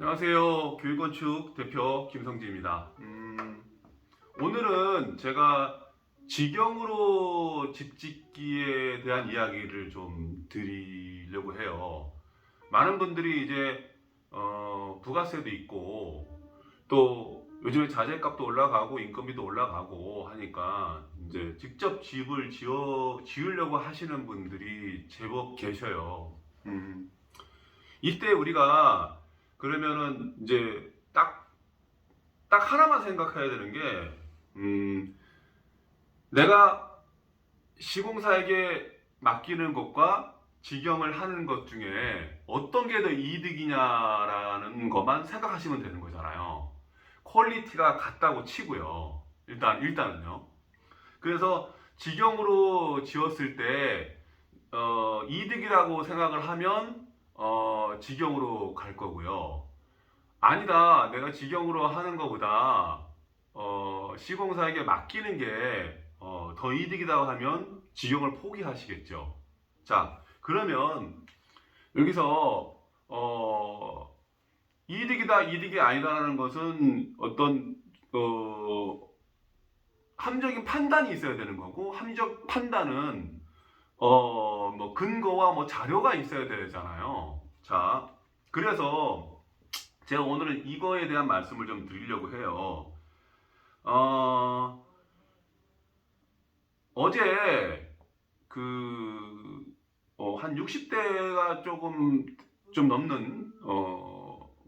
안녕하세요. 교육건축 대표 김성진입니다. 오늘은 제가 직영으로 집 짓기에 대한 이야기를 좀 드리려고 해요. 많은 분들이 이제 부가세도 있고 또 요즘에 자재값도 올라가고 인건비도 올라가고 하니까 이제 직접 집을 지으려고 하시는 분들이 제법 계셔요. 이때 우리가 그러면은 이제 딱 하나만 생각해야 되는 게, 내가 시공사에게 맡기는 것과 직영을 하는 것 중에 어떤 게 더 이득이냐라는 것만 생각하시면 되는 거잖아요. 퀄리티가 같다고 치고요. 일단은요. 그래서 직영으로 지었을 때, 이득이라고 생각을 하면, 직영으로 갈 거고요. 아니다. 내가 직영으로 하는 것보다 시공사에게 맡기는 게 더 이득이라고 하면 직영을 포기하시겠죠. 자, 그러면 여기서 이득이다, 이득이 아니다라는 것은 어떤 함정인 판단이 있어야 되는 거고, 함정 판단은 뭐 근거와 뭐 자료가 있어야 되잖아요. 자, 그래서 제가 오늘은 이거에 대한 말씀을 좀 드리려고 해요. 어제 한 60대가 조금 좀 넘는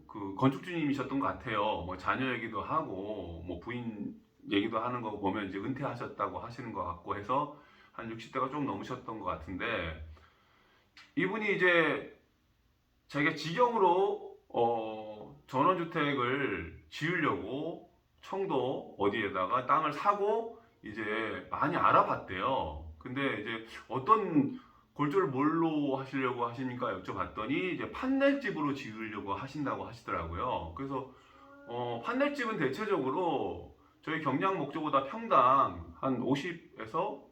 그 건축주님이셨던 것 같아요. 뭐 자녀 얘기도 하고 뭐 부인 얘기도 하는 거 보면 이제 은퇴하셨다고 하시는 것 같고 해서 한 60대가 좀 넘으셨던 것 같은데, 이분이 이제 자기가 직영으로 전원주택을 지으려고 청도 어디에다가 땅을 사고 이제 많이 알아봤대요. 근데 이제 어떤 골조를 뭘로 하시려고 하시니까 여쭤봤더니 이제 판넬집으로 지으려고 하신다고 하시더라고요. 그래서 판넬집은 대체적으로 저희 경량 목조보다 평당 한 50에서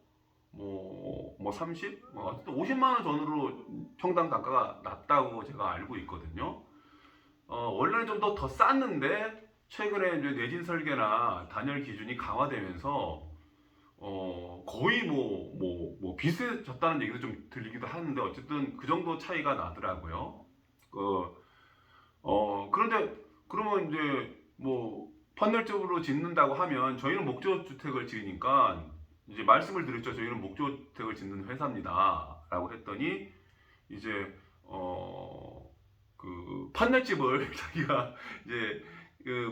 뭐 30? 어쨌든 50만 원 전후로 평당 단가가 낮다고 제가 알고 있거든요. 원래는 좀 더 쌌는데 최근에 이제 내진 설계나 단열 기준이 강화되면서 거의 비슷해졌다는 얘기도 좀 들리기도 하는데, 어쨌든 그 정도 차이가 나더라고요. 그런데 그러면 이제 뭐 판넬집으로 짓는다고 하면 저희는 목조 주택을 지으니까 이제 말씀을 드렸죠. 저희는 목조 주택을 짓는 회사입니다라고 했더니 이제 그 판넬집을 자기가 이제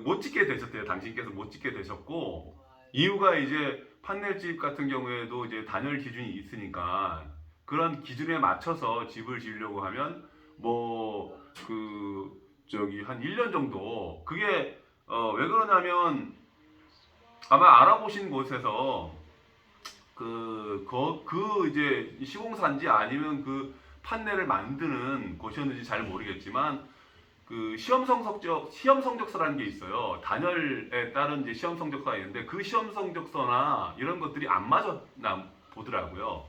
못 짓게 되셨대요. 당신께서 못 짓게 되셨고, 이유가 이제 판넬집 같은 경우에도 이제 단열 기준이 있으니까 그런 기준에 맞춰서 집을 지으려고 하면 뭐 한 1년 정도, 그게 왜 그러냐면 아마 알아보신 곳에서 이제 시공사인지 아니면 그 판넬을 만드는 곳이었는지 잘 모르겠지만, 그 시험 성적서라는 게 있어요. 단열에 따른 이제 시험 성적서가 있는데 그 시험 성적서나 이런 것들이 안 맞았나 보더라고요.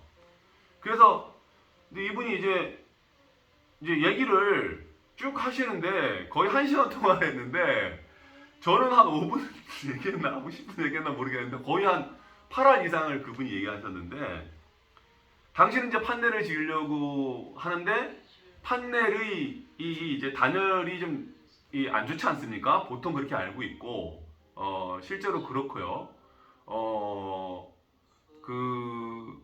그래서 근데 이분이 이제 얘기를 쭉 하시는데 거의 1시간 동안 했는데, 저는 한 5분 얘기했나 10분 얘기했나 모르겠는데 거의 한 8월 이상을 그분이 얘기하셨는데, 당신은 이제 판넬을 지으려고 하는데 판넬의 이제 단열이 좀 안 좋지 않습니까? 보통 그렇게 알고 있고, 실제로 그렇고요.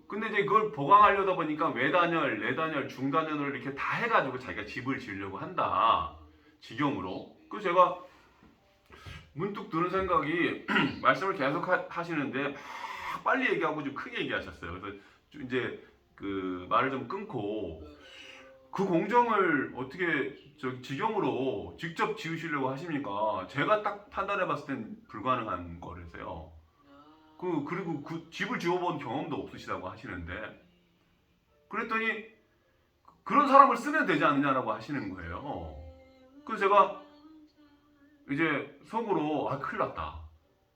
근데 이제 그걸 보강하려다 보니까 외단열, 내단열, 중단열을 이렇게 다 해가지고 자기가 집을 지으려고 한다. 직영으로. 그래서 제가 문득 드는 생각이 말씀을 계속 하시는데 막 빨리 얘기하고 좀 크게 얘기하셨어요. 그래서 이제 그 말을 좀 끊고, 그 공정을 어떻게 직영으로 직접 지으시려고 하십니까? 제가 딱 판단해 봤을 땐 불가능한 거라서요. 그리고 그 집을 지어본 경험도 없으시다고 하시는데, 그랬더니 그런 사람을 쓰면 되지 않느냐라고 하시는 거예요. 그래서 제가 이제 속으로 큰일 났다.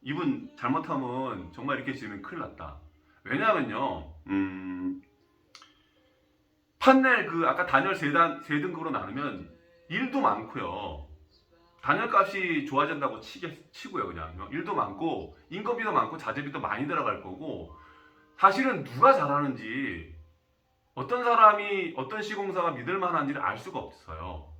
이분 잘못하면 정말 이렇게 지으면 큰일 났다. 왜냐하면요, 판넬 아까 단열 세 등급으로 나누면 일도 많고요. 단열값이 좋아진다고 치고요. 그냥 일도 많고 인건비도 많고 자재비도 많이 들어갈 거고, 사실은 누가 잘하는지, 어떤 사람이 어떤 시공사가 믿을 만한지를 알 수가 없어요.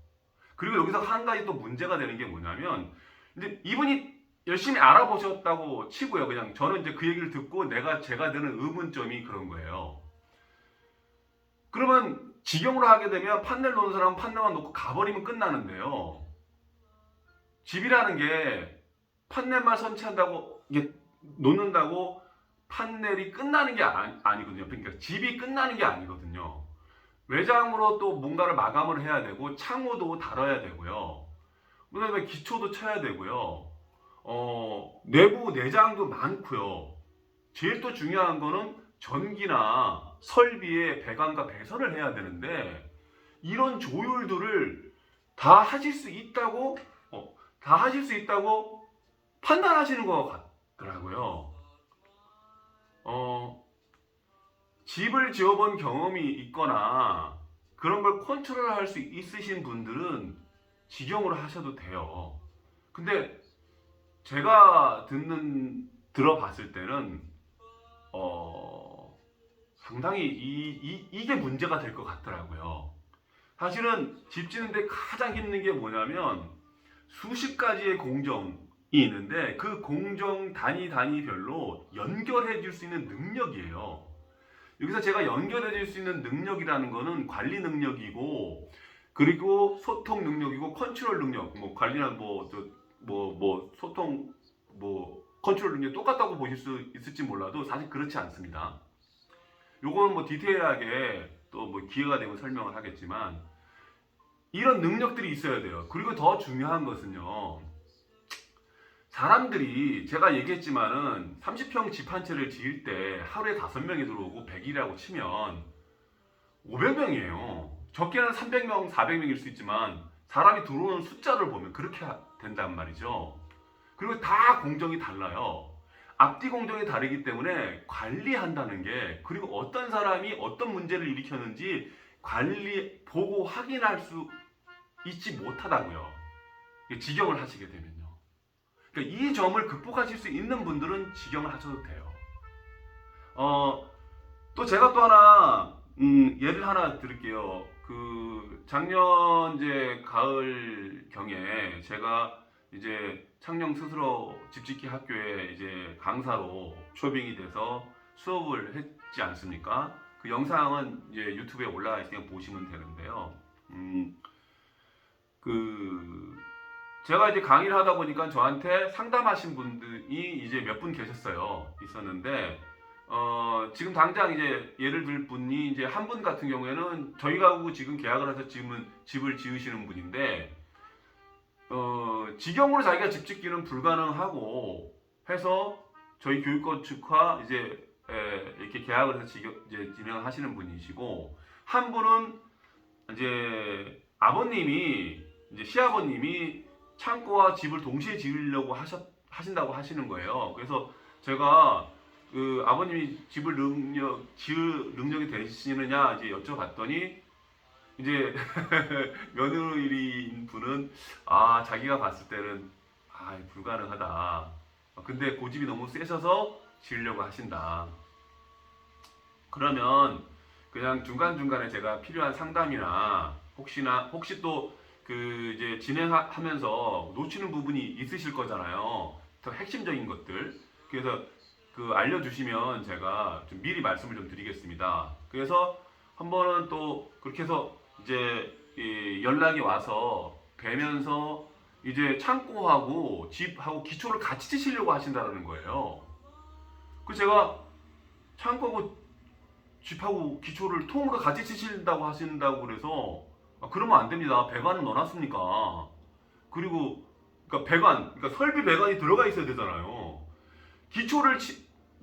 그리고 여기서 한 가지 또 문제가 되는 게 뭐냐면, 이제 이분이 열심히 알아보셨다고 치고요. 그냥 저는 이제 그 얘기를 듣고 제가 드는 의문점이 그런 거예요. 그러면 직영으로 하게 되면 판넬 놓는 사람은 판넬만 놓고 가버리면 끝나는데요. 집이라는 게 판넬만 설치한다고, 이게 놓는다고 판넬이 끝나는 게 아니거든요. 그러니까 집이 끝나는 게 아니거든요. 외장으로 또 뭔가를 마감을 해야 되고, 창호도 달아야 되고요. 그다음에 기초도 쳐야 되고요. 내부 내장도 많고요. 제일 또 중요한 거는 전기나 설비의 배관과 배선을 해야 되는데, 이런 조율들을 다 하실 수 있다고 판단하시는 것 같더라고요. 집을 지어본 경험이 있거나 그런 걸 컨트롤할 수 있으신 분들은 직영으로 하셔도 돼요. 근데 제가 들어봤을 때는 상당히 이게 문제가 될 것 같더라고요. 사실은 집 짓는데 가장 힘든 게 뭐냐면, 수십 가지의 공정이 있는데 그 공정 단위별로 연결해 줄 수 있는 능력이에요. 여기서 제가 연결해 줄 수 있는 능력이라는 거는 관리 능력이고, 그리고 소통 능력이고, 컨트롤 능력, 뭐 관리나 소통, 컨트롤 능력 똑같다고 보실 수 있을지 몰라도 사실 그렇지 않습니다. 요거는 뭐 디테일하게 또 뭐 기회가 되면 설명을 하겠지만, 이런 능력들이 있어야 돼요. 그리고 더 중요한 것은요, 사람들이, 제가 얘기했지만은 30평 집 한 채를 지을 때 하루에 5명이 들어오고 100이라고 치면 500명이에요. 적게는 300명, 400명일 수 있지만 사람이 들어오는 숫자를 보면 그렇게 된단 말이죠. 그리고 다 공정이 달라요. 앞뒤 공정이 다르기 때문에 관리한다는 게, 그리고 어떤 사람이 어떤 문제를 일으켰는지 보고 확인할 수 있지 못하다고요. 직영을 하시게 되면요. 그러니까 이 점을 극복하실 수 있는 분들은 직영을 하셔도 돼요. 또 제가 또 하나 예를 하나 드릴게요. 그 작년 이제 가을 경에 제가 이제 창녕 스스로 집짓기 학교에 이제 강사로 초빙이 돼서 수업을 했지 않습니까? 그 영상은 이제 유튜브에 올라가 있으니까 보시면 되는데요. 제가 이제 강의를 하다 보니까 저한테 상담하신 분들이 이제 몇 분 있었는데, 지금 당장 이제 예를 들 분이 이제 한 분 같은 경우에는 저희 가구 지금 계약을 해서 집을 지으시는 분인데, 직영으로 자기가 집 짓기는 불가능하고 해서 저희 교육건축과 이제 이렇게 계약을 해서 이제 진행하시는 분이시고, 한 분은 이제 이제 시아버님이 창고와 집을 동시에 지으려고 하신다고 하시는 거예요. 그래서 제가 그 아버님이 집을 지을 능력이 되시느냐 이제 여쭤봤더니, 이제 며느리인 분은 자기가 봤을 때는 불가능하다. 근데 고집이 너무 세셔서 지으려고 하신다. 그러면 그냥 중간중간에 제가 필요한 상담이나 혹시 또 그 이제 진행하면서 놓치는 부분이 있으실 거잖아요. 더 핵심적인 것들. 그래서 그 알려주시면 제가 좀 미리 말씀을 좀 드리겠습니다. 그래서 한 번은 또 그렇게 해서 이제 연락이 와서 뵈면서 이제 창고하고 집하고 기초를 같이 치시려고 하신다는 거예요. 그 제가 창고하고 집하고 기초를 통으로 같이 치신다고 하신다고 그래서, 그러면 안 됩니다. 배관은 넣어놨으니까. 그리고 그러니까 설비 배관이 들어가 있어야 되잖아요.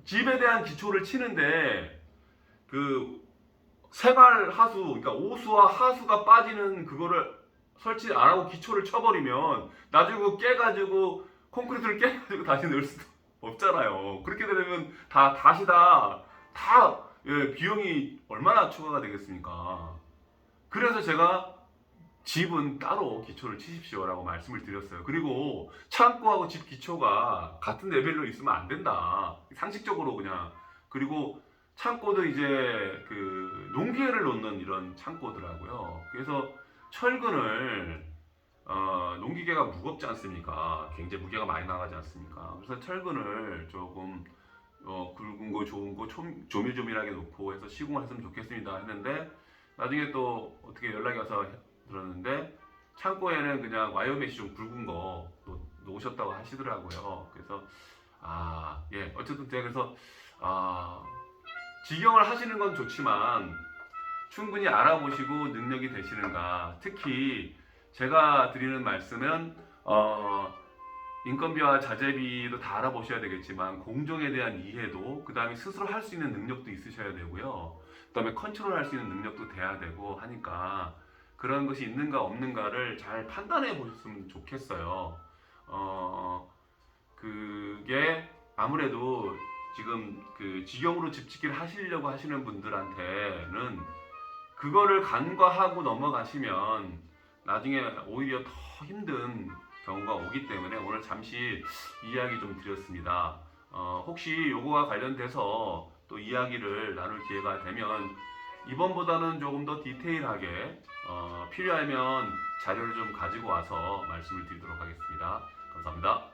집에 대한 기초를 치는데 그 생활 하수, 그러니까 오수와 하수가 빠지는 그거를 설치 안 하고 기초를 쳐버리면 나중에 그거 깨가지고 콘크리트를 깨가지고 다시 넣을 수도 없잖아요. 그렇게 되면 다시 비용이 얼마나 추가가 되겠습니까? 그래서 제가 집은 따로 기초를 치십시오라고 말씀을 드렸어요. 그리고 창고하고 집 기초가 같은 레벨로 있으면 안 된다. 상식적으로 그냥. 그리고 창고도 이제 그 농기계를 놓는 이런 창고더라고요. 그래서 철근을 농기계가 무겁지 않습니까? 굉장히 무게가 많이 나가지 않습니까? 그래서 철근을 조금 굵은 거 좋은 거 조밀조밀하게 놓고 해서 시공을 했으면 좋겠습니다 했는데 나중에 또 어떻게 연락이 와서 들었는데 창고에는 그냥 와이어메시 좀 굵은 거 놓으셨다고 하시더라고요. 그래서 예 어쨌든 제가 그래서 직영을 하시는 건 좋지만 충분히 알아보시고 능력이 되시는가. 특히 제가 드리는 말씀은 인건비와 자재비도 다 알아보셔야 되겠지만 공정에 대한 이해도 그 다음에 스스로 할 수 있는 능력도 있으셔야 되고요. 그 다음에 컨트롤 할 수 있는 능력도 돼야 되고 하니까 그런 것이 있는가 없는가를 잘 판단해 보셨으면 좋겠어요. 그게 아무래도 지금 그 직영으로 집짓기를 하시려고 하시는 분들한테는 그거를 간과하고 넘어가시면 나중에 오히려 더 힘든 경우가 오기 때문에 오늘 잠시 이야기 좀 드렸습니다. 혹시 요거와 관련돼서 또 이야기를 나눌 기회가 되면 이번보다는 조금 더 디테일하게 필요하면 자료를 좀 가지고 와서 말씀을 드리도록 하겠습니다. 감사합니다.